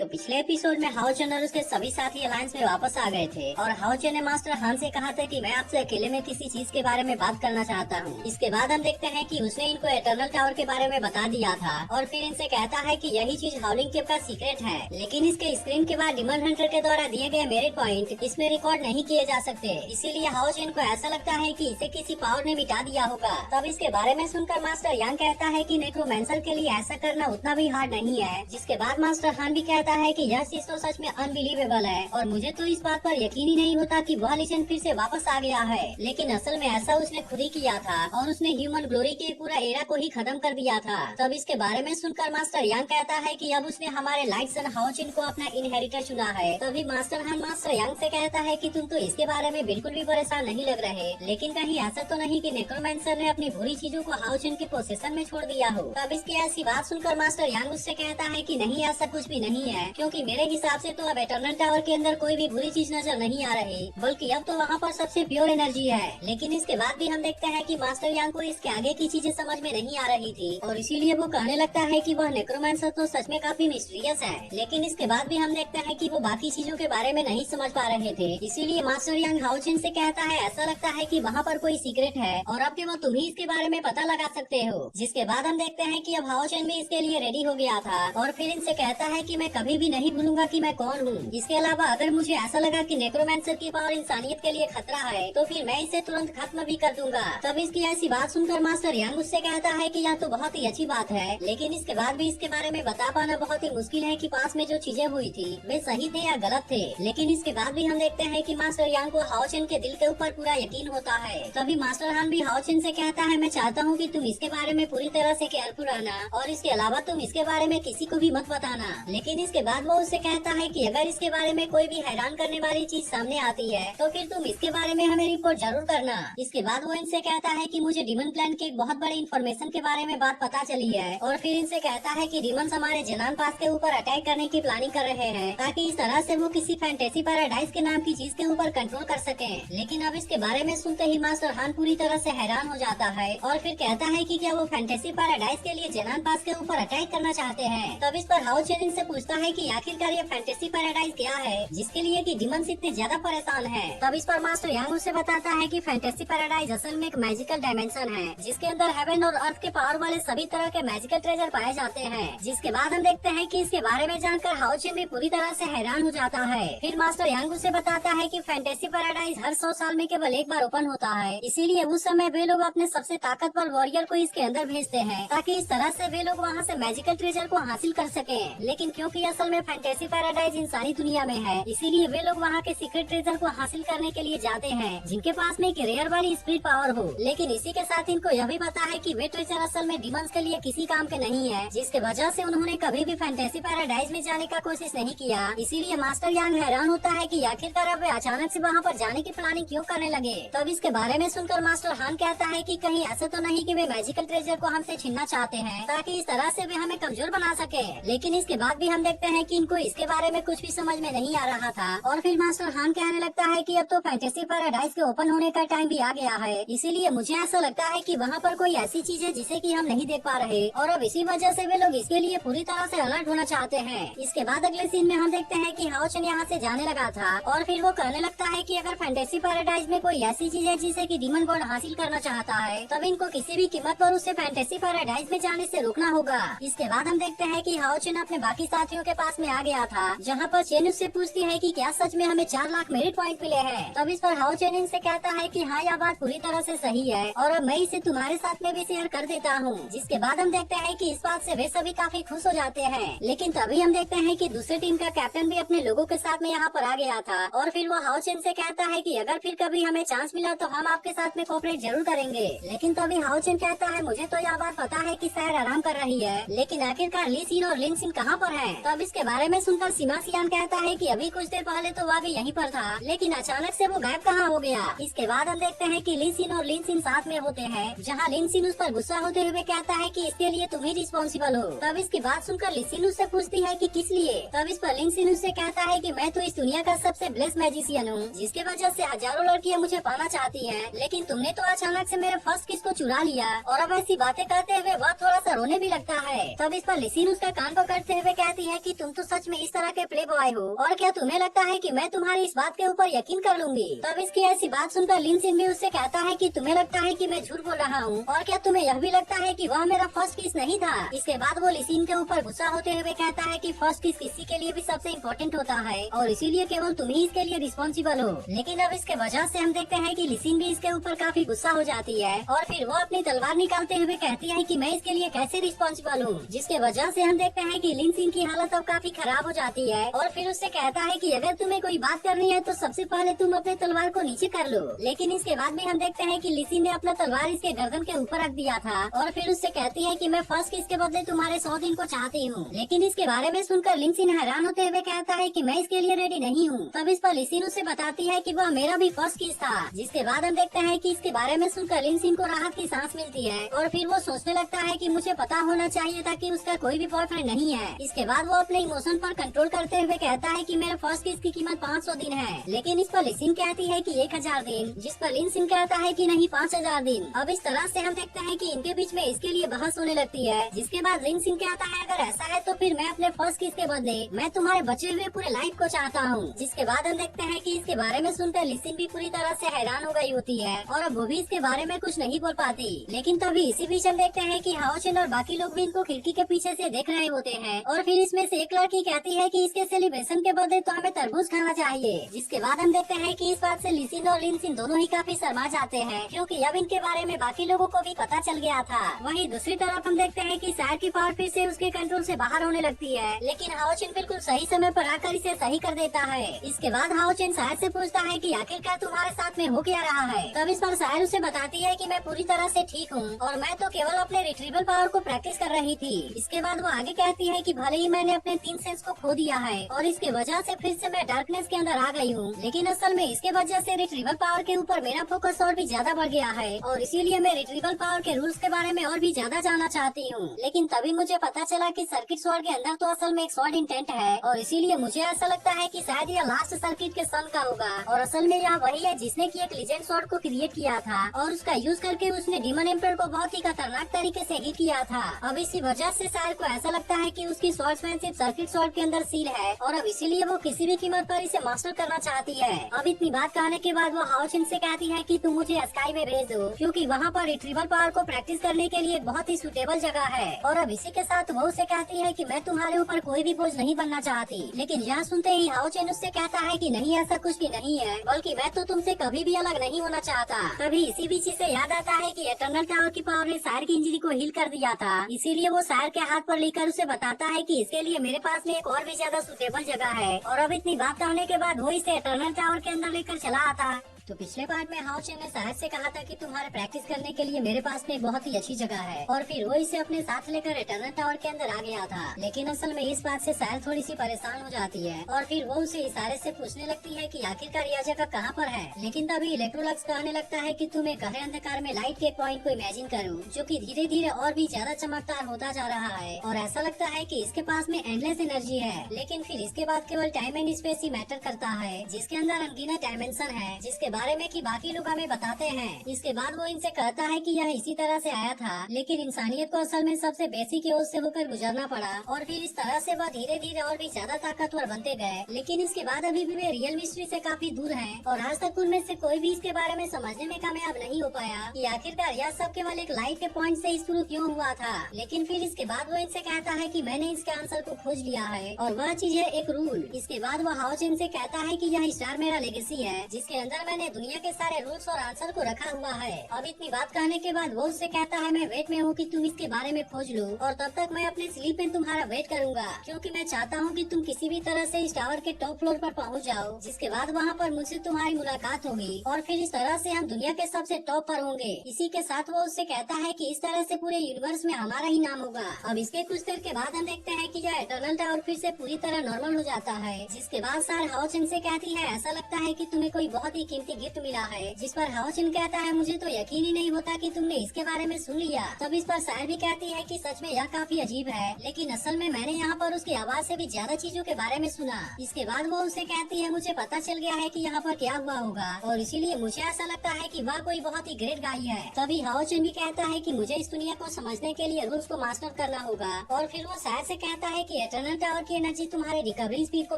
तो पिछले एपिसोड में हाओ चन और उसके सभी साथी अलायंस में वापस आ गए थे और हाओ चन ने मास्टर हान से कहा था कि मैं आपसे अकेले में किसी चीज के बारे में बात करना चाहता हूँ। इसके बाद हम देखते हैं कि उसने इनको एटर्नल टावर के बारे में बता दिया था और फिर इनसे कहता है कि यही चीज हाउलिंग केव का सीक्रेट है, लेकिन इसके स्क्रीन के बाद डिमन हंटर के द्वारा दिए गए मेरिट पॉइंट इसमें रिकॉर्ड नहीं किए जा सकते। इसीलिए हाओ चन को ऐसा लगता है कि इसे किसी पावर ने मिटा दिया होगा। तब इसके बारे में सुनकर मास्टर यांग कहता है कि नेक्रोमैंसर के लिए ऐसा करना उतना भी हार्ड नहीं है। जिसके बाद मास्टर हान भी कहता है कि यह चीज तो सच में अनबिलीवेबल है और मुझे तो इस बात पर यकीन ही नहीं होता कि वह लेजेंड फिर से वापस आ गया है, लेकिन असल में ऐसा उसने खुद ही किया था और उसने ह्यूमन ग्लोरी के पूरा एरा को ही खत्म कर दिया था। तब इसके बारे में सुनकर मास्टर यांग कहता है कि अब उसने हमारे लाइट सन हाओ चिन को अपना इनहेरिटर चुना है। तभी मास्टर हान मास्टर यांग से कहता है कि तुम तो इसके बारे में बिल्कुल भी परेशान नहीं लग रहे, लेकिन कहीं ऐसा तो नहीं कि नेक्रोमैंसर ने अपनी बुरी चीजों को हाओ चिन के पोसेशन में छोड़ दिया हो। तब इसकी ऐसी बात सुनकर मास्टर यांग उससे कहता है कि नहीं, ऐसा कुछ भी नहीं है, क्योंकि मेरे हिसाब से तो अब एटर्नल टावर के अंदर कोई भी बुरी चीज नजर नहीं आ रही, बल्कि अब तो वहाँ पर सबसे प्योर एनर्जी है। लेकिन इसके बाद भी हम देखते हैं कि मास्टर यांग को इसके आगे की चीजें समझ में नहीं आ रही थी और इसीलिए वो कहने लगता है कि वह नेक्रोमैंसर तो सच में काफी मिस्टीरियस है। लेकिन इसके बाद भी हम देखते हैं कि वो बाकी चीजों के बारे में नहीं समझ पा रहे थे। इसीलिए मास्टर यांग हाओ चिन से कहता है ऐसा लगता है कि वहाँ पर कोई सीक्रेट है और अब केवल तुम ही इसके बारे में पता लगा सकते हो। जिसके बाद हम देखते हैं कि अब हाओ चिन भी इसके लिए रेडी हो गया था और फिर इनसे कहता है कि मैं कभी भी नहीं भूलूंगा कि मैं कौन हूँ। इसके अलावा अगर मुझे ऐसा लगा कि नेक्रोमैंसर की पावर इंसानियत के लिए खतरा है तो फिर मैं इसे तुरंत खत्म भी कर दूंगा। तब इसकी ऐसी बात सुनकर मास्टर यांग उससे कहता है कि यह तो बहुत ही अच्छी बात है, लेकिन इसके बाद भी इसके बारे में बता पाना बहुत ही मुश्किल है कि पास में जो चीजें हुई थी वे सही थे या गलत थे। लेकिन इसके बाद भी हम देखते हैं कि मास्टर यांग को हाओ चिन के दिल के ऊपर पूरा यकीन होता है। तभी मास्टर हान भी हाओ चिन से कहता है मैं चाहता हूँ कि तुम इसके बारे में पूरी तरह से केयरफुल रहना और इसके अलावा तुम इसके बारे में किसी को भी मत बताना। लेकिन इसके बाद वो उससे कहता है कि अगर इसके बारे में कोई भी हैरान करने वाली चीज सामने आती है तो फिर तुम इसके बारे में हमें रिपोर्ट जरूर करना। इसके बाद वो इनसे कहता है कि मुझे डिमन प्लान के एक बहुत बड़े इन्फॉर्मेशन के बारे में बात पता चली है और फिर इनसे कहता है कि डिमन्स हमारे जेनान पास के ऊपर अटैक करने की प्लानिंग कर रहे हैं ताकि इस तरह से वो किसी फैंटेसी पैराडाइज के नाम की चीज के ऊपर कंट्रोल कर सके। लेकिन अब इसके बारे में सुनते ही मास्टर हान पूरी तरह से हैरान हो जाता है और फिर कहता है कि क्या वो फैंटेसी पैराडाइज के लिए जेनान पास के ऊपर अटैक करना चाहते हैं। तब इस पर हाओ चिन से पूछता है कि आखिरकार ये फैंटेसी पैराडाइज क्या है जिसके लिए कि डिमन्स इतने ज्यादा परेशान हैं। तब इस पर मास्टर यांग उसे बताता है कि फैंटेसी पैराडाइज असल में एक मैजिकल डायमेंशन है जिसके अंदर हेवन और अर्थ के पावर वाले सभी तरह के मैजिकल ट्रेजर पाए जाते हैं। जिसके बाद हम देखते हैं कि इसके बारे में जानकर हाओ चिन भी पूरी तरह से हैरान हो जाता है। फिर मास्टर यांग उसे बताता है कि फैंटेसी पैराडाइज हर 100 साल में केवल एक बार ओपन होता है, इसीलिए उस समय वे लोग अपने सबसे ताकतवर वॉरियर को इसके अंदर भेजते हैं ताकि इस तरह से वे लोग वहाँ से मैजिकल ट्रेजर को हासिल कर सके। लेकिन क्योंकि असल में फैंटेसी पैराडाइज इंसानी दुनिया में है, इसीलिए वे लोग वहाँ के सीक्रेट ट्रेजर को हासिल करने के लिए जाते हैं जिनके पास में एक रेयर वाली स्पीड पावर हो। लेकिन इसी के साथ इनको यह भी पता है कि वे ट्रेजर असल में डिमन्स के लिए किसी काम के नहीं है, जिसके वजह से उन्होंने कभी भी फैंटेसी पैराडाइज में जाने का कोशिश नहीं किया। इसीलिए मास्टर यांग हैरान होता है कि आखिरकार अब वे अचानक से वहाँ पर जाने की प्लानिंग क्यों करने लगे। तब इसके बारे में सुनकर मास्टर हान कहता है कि कहीं ऐसा तो नहीं कि वे मैजिकल ट्रेजर को हमसे छीनना चाहते हैं ताकि इस तरह से वे हमें कमजोर बना सके। लेकिन इसके बाद भी हम देखते हैं कि इनको इसके बारे में कुछ भी समझ में नहीं आ रहा था और फिर मास्टर हान कहने लगता है कि अब तो फैंटेसी पैराडाइज के ओपन होने का टाइम भी आ गया है, इसीलिए मुझे ऐसा लगता है कि वहाँ पर कोई ऐसी चीज है जिसे कि हम नहीं देख पा रहे और अब इसी वजह से वे लोग इसके लिए पूरी तरह से अलर्ट होना चाहते हैं। इसके बाद अगले सीन में हम देखते हैं कि हाओ चिन यहाँ से जाने लगा था और फिर वो कहने लगता है कि अगर फैंटेसी पैराडाइज में कोई ऐसी चीज है जिसे कि डिमन गॉड हासिल करना चाहता है तब इनको किसी भी कीमत पर उसे फैंटेसी पैराडाइज में जाने से रोकना होगा। इसके बाद हम देखते हैं कि हाओ चिन अपने बाकी साथियों के पास में आ गया था जहाँ पर चेन उससे पूछती है कि क्या सच में हमें 4 लाख मेरिट पॉइंट मिले हैं। तब इस पर हाओ चिन इनसे कहता है कि हाँ, यह बात पूरी तरह से सही है और अब मैं इसे तुम्हारे साथ में भी शेयर कर देता हूँ। जिसके बाद हम देखते हैं कि इस बात से वे सभी काफी खुश हो जाते हैं। लेकिन तभी हम देखते हैं कि दूसरी टीम का कैप्टन भी अपने लोगों के साथ में यहाँ पर आ गया था और फिर वो हाओ चिन से कहता है कि अगर फिर कभी हमें चांस मिला तो हम आपके साथ में कोऑपरेट जरूर करेंगे। लेकिन तभी हाओ चिन कहता है मुझे तो यह बात पता है कि सैर आराम कर रही है, लेकिन आखिरकार ली सिन और लिन सिन कहाँ पर हैं? तब इसके बारे में सुनकर सीमा सियान कहता है कि अभी कुछ देर पहले तो वह भी यहीं पर था, लेकिन अचानक से वो गायब कहाँ हो गया। इसके बाद हम देखते हैं कि ली सिन और लिन सिन साथ में होते हैं, जहाँ लिन सिन उस पर गुस्सा होते हुए कहता है कि इसके लिए तुम ही रिस्पॉन्सिबल हो। तब इसकी बात सुनकर ली सिन उससे पूछती है कि किस लिए। तब इस पर लिन सिन उससे कहता है कि मैं तो इस दुनिया का सबसे ब्लेस्ड मैजिशियन हूँ, जिसके वजह से हजारों लड़कियाँ मुझे पाना चाहती हैं, लेकिन तुमने तो अचानक से मेरे फर्स्ट किस को चुरा लिया। और अब ऐसी बातें कहते हुए वह थोड़ा सा रोने भी लगता है। तब इस पर लिसिन उसका कान पकड़ते हुए कहती है कि कि तुम तो सच में इस तरह के प्ले बॉय हो, और क्या तुम्हें लगता है कि मैं तुम्हारी इस बात के ऊपर यकीन कर लूंगी। तब इसकी ऐसी बात सुनकर लिन सिन भी उससे कहता है कि तुम्हें लगता है कि मैं झूठ बोल रहा हूँ, और क्या तुम्हें यह भी लगता है कि वह मेरा फर्स्ट किस नहीं था। इसके बाद वो लिसिन के ऊपर गुस्सा होते हुए कहता है कि फर्स्ट किस किसी के लिए भी सबसे इम्पोर्टेंट होता है, और इसीलिए केवल तुम ही इसके लिए रिस्पॉन्सिबल हो। लेकिन अब इसके वजह से हम देखते हैं कि लिसिन भी इसके ऊपर काफी गुस्सा हो जाती है, और फिर वो अपनी तलवार निकालते हुए कहती है कि मैं इसके लिए कैसे रिस्पॉन्सिबल हूँ। जिसके वजह से हम देखते हैं कि लिन सिन की हालत अब काफी खराब हो जाती है, और फिर उससे कहता है कि अगर तुम्हें कोई बात करनी है तो सबसे पहले तुम अपने तलवार को नीचे कर लो। लेकिन इसके बाद भी हम देखते हैं कि लिसिन ने अपना तलवार इसके गर्दन के ऊपर रख दिया था, और फिर उससे कहती है कि मैं फर्स्ट किस के बदले तुम्हारे 100 दिन को चाहती हूँ। लेकिन इसके बारे में सुनकर लिन सिन हैरान होते हुए कहता है कि मैं इसके लिए रेडी नहीं हूँ। तब इस पर लिसिन उससे बताती है कि वह मेरा भी फर्स्ट किस था। जिसके बाद हम देखते हैं कि इसके बारे में सुनकर लिन सिन को राहत की सांस मिलती है, और फिर वो सोचने लगता है कि मुझे पता होना चाहिए था कि उसका कोई भी बॉयफ्रेंड नहीं है। इसके बाद वो अपने इमोशन पर कंट्रोल करते हुए कहता है कि मेरा फर्स्ट किस की कीमत 500 दिन है। लेकिन इस पर लिसिन कहती है कि 1000 दिन, जिस पर लिन सिन कहता है कि नहीं 5000 दिन। अब इस तरह से हम देखते हैं कि इनके बीच में इसके लिए बहस होने लगती है। जिसके बाद लिन सिन कहता है अगर ऐसा है तो फिर मैं अपने फर्स्ट किस के बदले मैं तुम्हारे बचे हुए पूरे लाइफ को चाहता हूँ। जिसके बाद हम देखते हैं कि इसके बारे में सुनकर लिसिन भी पूरी तरह से हैरान हो गई होती है, और अब वो भी इसके बारे में कुछ नहीं बोल पाती। लेकिन तभी इसी बीच हम देखते हैं कि हाओचेन और बाकी लोग भी इनको खिड़की के पीछे से देख रहे होते हैं, और फिर इसमें से एक लड़की कहती है कि इसके सेलिब्रेशन के बदले तो हमें तरबूज खाना चाहिए। जिसके बाद हम देखते हैं कि इस बात से लिसिन और लिन सिन दोनों ही काफी शर्मा जाते हैं, क्योंकि अब इनके बारे में बाकी लोगों को भी पता चल गया था। वहीं दूसरी तरफ हम देखते हैं कि शायर की पावर फिर से उसके कंट्रोल से बाहर होने लगती है, लेकिन हाओचेन बिल्कुल सही समय पर आकर इसे सही कर देता है। इसके बाद हाओचेन शायर से पूछता है कि आखिरकार तुम्हारे साथ में हो क्या रहा है। तब इस पर शायर उसे बताती है कि मैं पूरी तरह से ठीक हूँ, और मैं तो केवल अपने रिट्रीवल पावर को प्रैक्टिस कर रही थी। इसके बाद वो आगे कहती है कि भले ही मैंने अपने 3 सेंस को खो दिया है, और इसके वजह से फिर से मैं डार्कनेस के अंदर आ गई हूँ, लेकिन असल में इसके वजह से रिट्रीवल पावर के ऊपर मेरा फोकस और भी ज्यादा बढ़ गया है, और इसीलिए मैं रिट्रीवल पावर के रूल्स के बारे में और भी ज्यादा जानना चाहती हूँ। लेकिन तभी मुझे पता चला कि सर्किट स्वॉर्ड के अंदर तो असल में एक स्वॉर्ड इंटेंट है, और इसीलिए मुझे ऐसा लगता है कि शायद यह लास्ट सर्किट के सन का होगा, और असल में यह वही है जिसने की एक लीजेंड स्वॉर्ड को क्रिएट किया था, और उसका यूज करके उसने डीमन एम्पर को बहुत ही खतरनाक तरीके से हिट किया था। अब इसी वजह से शायर को ऐसा लगता है कि उसकी स्वॉर्ड्समैनशिप सर्किट स्वॉर्ड के अंदर सील है, और अब इसीलिए वो किसी भी कीमत पर इसे मास्टर करना चाहती है। अब इतनी बात कहने के बाद वो हाओचेन से कहती है कि तुम मुझे स्काई में भेज दो, क्योंकि वहाँ पर रिट्रीवल पावर को प्रैक्टिस करने के लिए बहुत ही सुटेबल जगह है। और अब इसी के साथ वो उसे कहती है कि मैं तुम्हारे ऊपर कोई भी बोझ नहीं बनना चाहती। लेकिन यह सुनते ही हाओचेन उससे कहता है कि नहीं, ऐसा कुछ भी नहीं है, बल्कि मैं तो तुमसे कभी भी अलग नहीं होना चाहता। तभी इसी बीच से याद आता है कि एटर्नल टावर की पावर ने शायर की इंजरी को हील कर दिया था, इसीलिए वो शायर के हाथ पर लेकर उसे बताता है कि इसके लिए मेरे पास में एक और भी ज्यादा सुटेबल जगह है। और अब इतनी बात करने के बाद वो इसे एटर्नल टावर के अंदर लेकर चला आता। तो पिछले पार्ट में हाओचेन ने शायर से कहा था कि तुम्हारे प्रैक्टिस करने के लिए मेरे पास में बहुत ही अच्छी जगह है, और फिर वो इसे अपने साथ लेकर एटर्नल टावर के अंदर आ गया था। लेकिन असल में इस बात से शायर थोड़ी सी परेशान हो जाती है, और फिर वो उसे इशारे से पूछने लगती है कि आखिरकार यह जगह कहाँ पर है। लेकिन तभी इलेक्ट्रोलक्स कहने लगता है कि तुम एक गहरे अंधकार में लाइट के पॉइंट को इमेजिन करो, जो कि धीरे धीरे और भी ज्यादा चमकदार होता जा रहा है, और ऐसा लगता है कि इसके पास में एंडलेस एनर्जी है। लेकिन फिर इसके बाद केवल time and space he matter करता है, जिसके अंदर अनगिनत डायमेंशन है, जिसके बारे में कि बाकी लोग हमें बताते हैं। इसके बाद वो इनसे कहता है कि यह इसी तरह से आया था, लेकिन इंसानियत को असल में सबसे बेसिक ओज से होकर गुजरना पड़ा, और फिर इस तरह से वह धीरे धीरे और भी ज्यादा ताकतवर बनते गए। लेकिन इसके बाद अभी भी वे रियल मिस्ट्री से काफी दूर हैं, और आज तक उनमें से कोई भी इसके बारे में समझने में कामयाब नहीं हो पाया कि आखिरकार यह सब केवल एक लाइट के पॉइंट से शुरू क्यों हुआ था। लेकिन फिर इसके बाद वो इनसे कहता है कि मैंने इसके आंसर को खोज लिया है, और वह चीज है एक रूल। इसके बाद वो हाओचेन से कहता है कि यह स्टार मेरा लेगेसी है, जिसके अंदर मैंने दुनिया के सारे रूल्स और आंसर को रखा हुआ है। अब इतनी बात कहने के बाद वो उससे कहता है मैं वेट में हूँ कि तुम इसके बारे में खोज लो, और तब तक मैं अपने स्लीप में तुम्हारा वेट करूंगा, क्योंकि मैं चाहता हूँ कि तुम किसी भी तरह से इस टावर के टॉप फ्लोर पर पहुँच जाओ, जिसके बाद वहाँ पर मुझसे तुम्हारी मुलाकात होगी, और फिर इस तरह से हम दुनिया के सबसे टॉप पर होंगे। इसी के साथ वो उससे कहता है कि इस तरह से पूरे यूनिवर्स में हमारा ही नाम होगा। अब इसके कुछ देर के बाद हम देखते हैं कि यह एटर्नल टावर फिर से पूरी तरह नॉर्मल हो जाता है, जिसके बाद सर हाओचेन से कहती है ऐसा लगता है कि तुम्हें कोई बहुत ही कीमती की गिफ्ट मिला है। जिस पर हाओचिन कहता है मुझे तो यकीन ही नहीं होता कि तुमने इसके बारे में सुन लिया। तब इस पर सायर भी कहती है कि सच में यह काफी अजीब है, लेकिन असल में मैंने यहाँ पर उसकी आवाज से भी ज्यादा चीजों के बारे में सुना। इसके बाद वो उसे कहती है मुझे पता चल गया है कि यहाँ पर क्या हुआ होगा और इसीलिए मुझे ऐसा लगता है कि वह कोई बहुत ही ग्रेट गाय है। तभी हाओचिन भी कहता है कि मुझे इस दुनिया को समझने के लिए रूल्स को मास्टर करना होगा और फिर वो सायर से कहता है कि एटर्नल टावर की एनर्जी तुम्हारे रिकवरी स्पीड को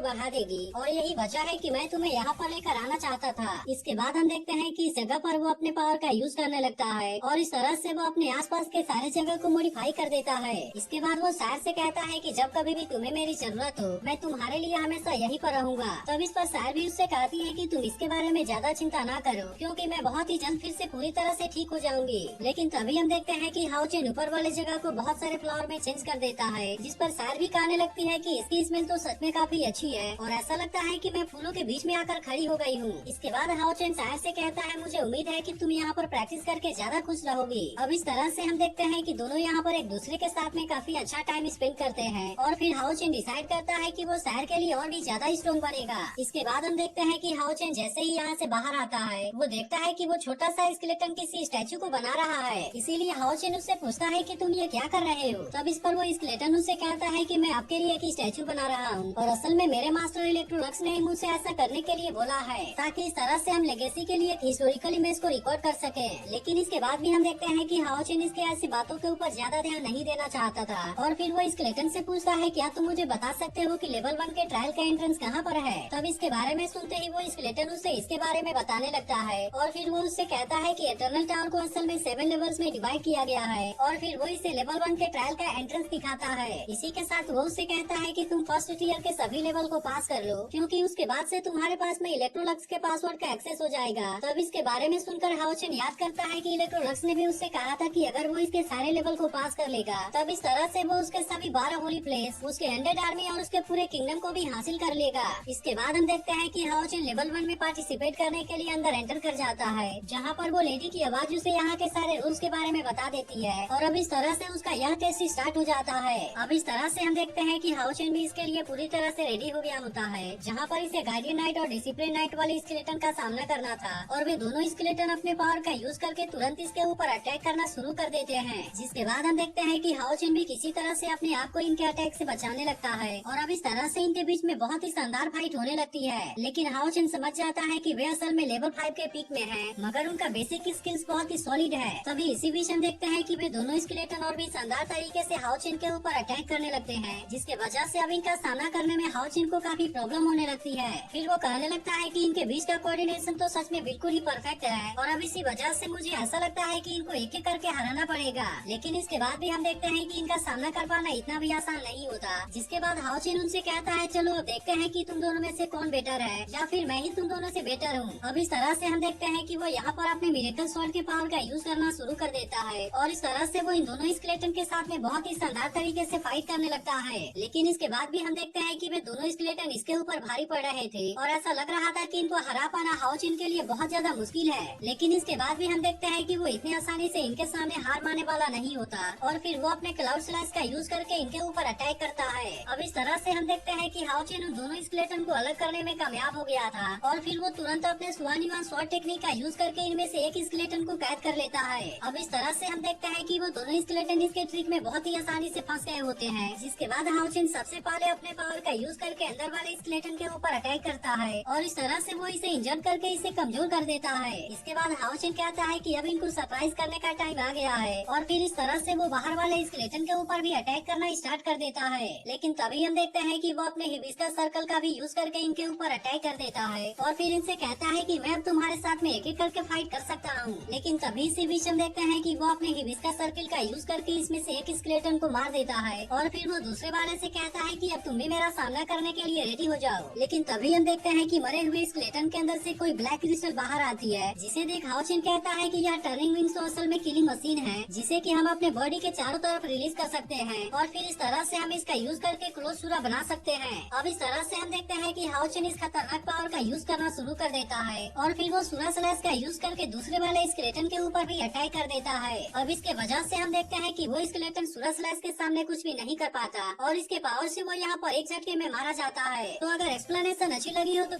बढ़ा देगी और यही वजह है कि मैं तुम्हें यहाँ पर लेकर आना चाहता था। इसके बाद हम देखते हैं कि इस जगह पर वो अपने पावर का यूज करने लगता है और इस तरह से वो अपने आसपास के सारे जगह को मॉडिफाई कर देता है। इसके बाद वो सायर से कहता है कि जब कभी भी तुम्हें मेरी जरूरत हो मैं तुम्हारे लिए हमेशा यहीं पर रहूंगा। तब इस पर सायर भी उससे कहती है कि तुम इसके बारे में ज्यादा चिंता ना करो क्योंकि मैं बहुत ही जल्द फिर से पूरी तरह से ठीक हो जाऊंगी। लेकिन तभी हम देखते हैं कि हाओचिन ऊपर वाले जगह को बहुत सारे फ्लावर में चेंज कर देता है, जिस पर सायर भी कहने लगती है कि इसकी स्मेल तो सच में काफी अच्छी है और ऐसा लगता है कि मैं फूलों के बीच में आकर खड़ी हो गई हूँ। इसके बाद हाओचिन सायर से कहता है मुझे उम्मीद है कि तुम यहाँ पर प्रैक्टिस करके ज्यादा खुश रहोगी। अब इस तरह से हम देखते हैं कि दोनों यहाँ पर एक दूसरे के साथ में काफी अच्छा टाइम स्पेंड करते हैं और फिर हाओचिन डिसाइड करता है कि वो सायर के लिए और भी ज्यादा स्ट्रॉन्ग बनेगा। इसके बाद हम देखते हैं कि हाओचिन जैसे ही यहाँ से बाहर आता है वो देखता है कि वो छोटा सा स्केलेटन किसी स्टैचू को बना रहा है। इसीलिए हाओचिन उससे पूछता है कि तुम ये क्या कर रहे हो। तब इस पर वो स्केलेटन उससे कहता है कि मैं आपके लिए एक स्टैचू बना रहा हूँ और असल में मेरे मास्टर इलेक्ट्रोलक्स ने मुझसे ऐसा करने के लिए बोला है ताकि इस तरह से हम लेगेसी के लिए हिस्टोरिकल इमेज को रिकॉर्ड कर सके। लेकिन इसके बाद भी हम देखते हैं कि हाओचिन इसके ऐसी बातों के ऊपर ज्यादा ध्यान नहीं देना चाहता था और फिर वो स्केलेटन से पूछता है क्या तुम मुझे बता सकते हो कि लेवल 1 के ट्रायल का एंट्रेंस कहाँ पर है। तब इसके बारे में सुनते ही वो स्केलेटन उससे इसके बारे में बताने लगता है और फिर वो उससे कहता है कि एटर्नल टावर को असल में 7 लेवल्स में डिवाइड किया गया है और फिर वो इसे लेवल 1 के ट्रायल का एंट्रेंस दिखाता है। इसी के साथ वो उससे कहता है कि तुम फर्स्ट ईयर के सभी लेवल को पास कर लो क्योंकि उसके बाद से तुम्हारे पास में इलेक्ट्रोलक्स के पासवर्ड का एक्सेस हो जाएगा। तब इसके बारे में सुनकर हाओचिन याद करता है कि इलेक्ट्रोलक्स ने भी उससे कहा था कि अगर वो इसके सारे लेवल को पास कर लेगा तब इस तरह से वो उसके सभी 12 होली प्लेस, उसके 100 आर्मी और उसके पूरे किंगडम को भी हासिल कर लेगा। इसके बाद हम देखते हैं कि हाओचिन लेवल 1 में पार्टिसिपेट करने के लिए अंदर एंटर कर जाता है जहाँ पर वो लेडी की आवाज उसे यहाँ के सारे रूल्स के बारे में बता देती है और अब इस तरह से उसका यह टेस्ट स्टार्ट हो जाता है। अब इस तरह से हम देखते हैं कि हाओचिन भी इसके लिए पूरी तरह से रेडी हो गया होता है जहाँ पर इसे गार्डियन नाइट और डिसिप्लिन नाइट वाले स्केलेटन का सामना करना था और वे दोनों स्केलेटन अपने पावर का यूज करके तुरंत इसके ऊपर अटैक करना शुरू कर देते हैं। जिसके बाद हम देखते हैं कि हाओचिन भी किसी तरह से अपने आप को इनके अटैक से बचाने लगता है और अब इस तरह से इनके बीच में बहुत ही शानदार फाइट होने लगती है। लेकिन हाओचिन समझ जाता है कि वे असल में लेवल 5 के पीक में हैं, मगर उनका बेसिक स्किल्स बहुत ही सॉलिड है। तभी इसी बीच हम देखते हैं कि वे दोनों स्केलेटन और भी शानदार तरीके से हाओचिन के ऊपर अटैक करने लगते हैं, जिसके वजह से अब इनका सामना करने में हाओचिन को काफी प्रॉब्लम होने लगती है। फिर वो कहने लगता है कि इनके बीच का कोऑर्डिनेशन तो सच में बिल्कुल ही परफेक्ट है और अब इसी वजह से मुझे ऐसा लगता है कि इनको एक एक करके हराना पड़ेगा। लेकिन इसके बाद भी हम देखते हैं कि इनका सामना कर पाना इतना भी आसान नहीं होता। जिसके बाद हाओचिन उनसे कहता है चलो अब देखते हैं कि तुम दोनों में से कौन बेटर है या फिर मैं ही तुम दोनों से बेटर हूँ। अब इस तरह से हम देखते हैं कि वो यहाँ पर अपने मिरेकल स्वॉर्ड के पावर का यूज करना शुरू कर देता है और इस तरह से वो इन दोनों स्केलेटन के साथ में बहुत ही शानदार तरीके से फाइट करने लगता है। लेकिन इसके बाद भी हम देखते हैं कि वे दोनों स्केलेटन इसके ऊपर भारी पड़ रहे थे और ऐसा लग रहा था कि इनको हरा पाना हाओचिन के लिए बहुत ज्यादा मुश्किल है। लेकिन इसके बाद भी हम देखते हैं कि वो इतनी आसानी से इनके सामने हार मानने वाला नहीं होता और फिर वो अपने क्लाउड स्लैश का यूज करके इनके ऊपर अटैक करता है। अब इस तरह से हम देखते हैं कि हाओचिन उन दोनों स्केलेटन को अलग करने में कामयाब हो गया था और फिर वो तुरंत अपने सुवानिवान स्वॉर्ड टेक्निक का यूज करके इनमें से एक स्केलेटन को कैद कर लेता है। अब इस तरह से हम देखते हैं कि वो दोनों स्केलेटन इसके ट्रिक में बहुत ही आसानी से फंस गए होते हैं। जिसके बाद हाओचिन सबसे पहले अपने पावर का यूज करके अंदर वाले स्केलेटन के ऊपर अटैक करता है और इस तरह से वो इसे इंजर्ड करके इसे कमजोर कर देता है। इसके बाद हाओचिन कहता है कि अब इनको सरप्राइज करने का टाइम आ गया है और फिर इस तरह से वो बाहर वाले स्केलेटन के ऊपर भी अटैक करना स्टार्ट कर देता है। लेकिन तभी हम देखते हैं कि वो अपने हिबिस्कस सर्कल का भी यूज करके इनके ऊपर अटैक कर देता है और फिर इनसे कहता है कि मैं अब तुम्हारे साथ में एक एक करके फाइट कर सकता हूँ। लेकिन तभी इसी बीच हम देखते हैं कि वो अपने हिबिस्कस सर्कल का यूज करके इसमें से एक स्केलेटन को मार देता है और फिर वो दूसरे वाले से कहता है कि अब तुम भी मेरा सामना करने के लिए रेडी हो जाओ। लेकिन तभी हम देखते हैं कि मरे हुए स्केलेटन के अंदर से कोई ब्लैक क्रिस्टल बाहर आती है, जिसे देख हाओचिन कहता है कि यह टर्निंग विंग्स तो असल में किलिंग मशीन है जिसे कि हम अपने बॉडी के चारों तरफ रिलीज कर सकते हैं और फिर इस तरह से हम इसका यूज करके क्लोज सूरा बना सकते हैं। अब इस तरह से हम देखते हैं कि हाओचिन इस खतरनाक पावर का यूज करना शुरू कर देता है और फिर वो सूरा स्लैश का यूज करके दूसरे वाले स्केलेटन के ऊपर भी अटैक कर देता है। अब इसके वजह से हम देखते हैं कि वो स्केलेटन सूरा स्लैश के सामने कुछ भी नहीं कर पाता और इसके पावर से वो यहाँ पर एक झटके में मारा जाता है। तो अगर एक्सप्लेनेशन अच्छी लगी हो तो